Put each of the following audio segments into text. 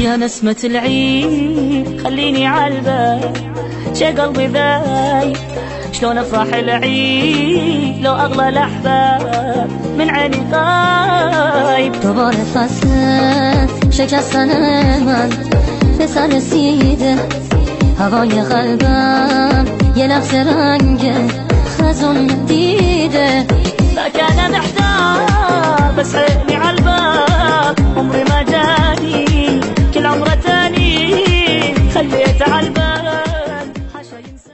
يا نسمة العيد خليني عالبال شي قلبي ذايب شلون افرح العيد لو اغلى الاحباب من عيني غايب. دوباره فصل شکستن من به سر رسیده، هوای قلبم یه لحظه رنگ خزون دیده. فكان محتار بس عيني عالباب عمري ما جاني كل عمره تاني خليته عالبال حاشا ينسى.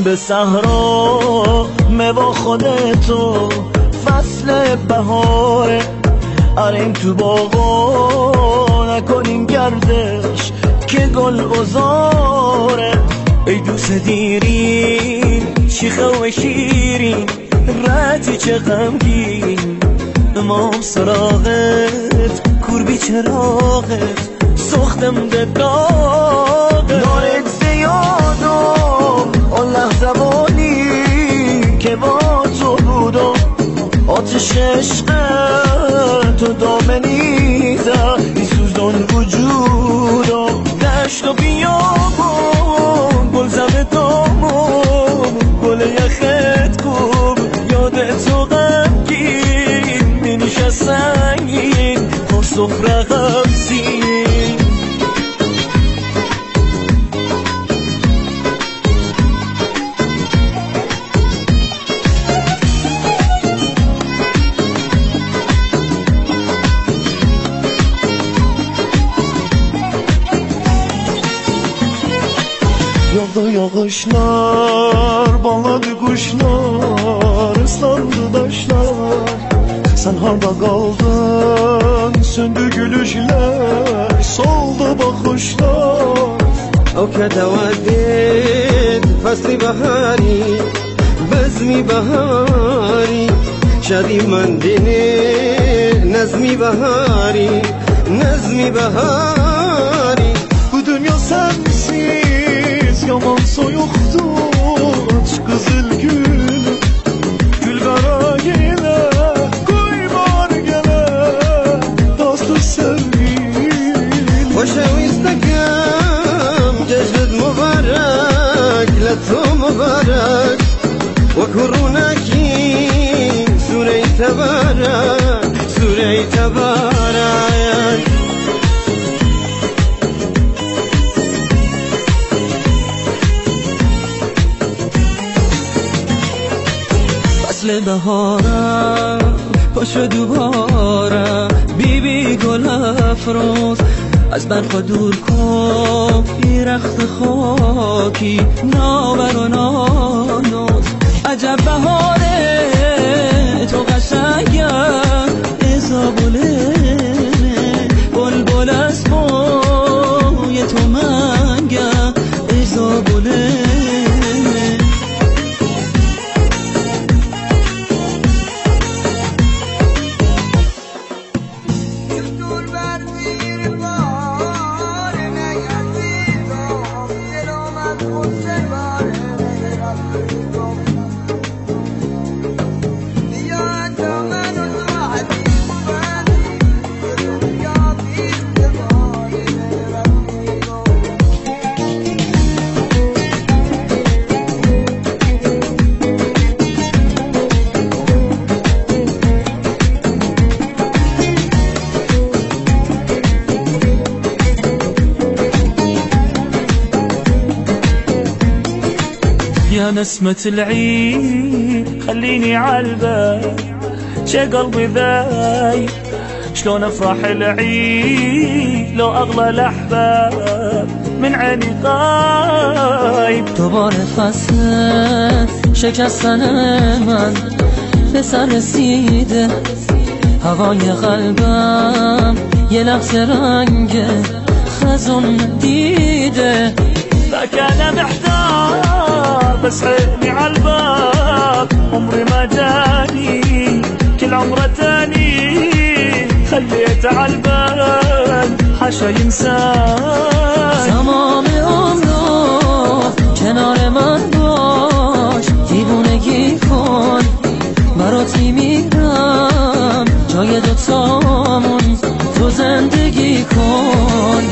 به صحرا با خودتو فصل بهاره، آریم تو باغا نکنیم گردش که گل بزاره. ای دوست دیرین شیخه و شیرین رتی چه غمگین، امام سراغت کور بی چراغت سختم ده داغت. دارت زیادم اون لحظه بانی که با تو بودم، آتش عشق تو دامنیزه ای سوزان وجودم. دشت و بیابم گل زمه دامم گل یخت کوب یادت تو غمگین مینیشه سنگین پر سفره غمزین. Yağdı yağışlar, bağladı kuşlar, ıslandı taşlar. Sen harda kaldın, söndü gülüşler, soldu bakışlar. أو كتودد فصل بهاری بزمی بهاری شادی من دینه نظمی بهاری نظمی بهاری. Bu dünya sensiz yaman soyuktu, aç kızıl gül gül kara yine koy var gele dostlu sevgili. Hoşa istakam cecd mübarek letu mübarek ve kurunaki sure-i tebarek sure-i tebarek. فصل بهارم پاشو دوباره بی بی گل افروز، از برخا دور کن بی رخت خاکی ناور و نانوز. عجب بهاره تو قشنگم ازابوله بلبل از پای تو منگم ازابوله. يا نسمة العيد خليني عالبال شي قلبي ذايب شلون افرح العيد لو اغلى الاحباب من عيني غايب. دوباره فصل شکستن من به سر رسیده، هوای قلبم یه لحظه رنگ خزون دیده. فكان محتار بس حقني عالباب، عمري ما جاني كل عمره تاني، خليته عالبال حاشا ينسان. تمام عمرو کنار من باش، دیوونگی کن براتی میرم، جای دوتامون تو زندگی کن.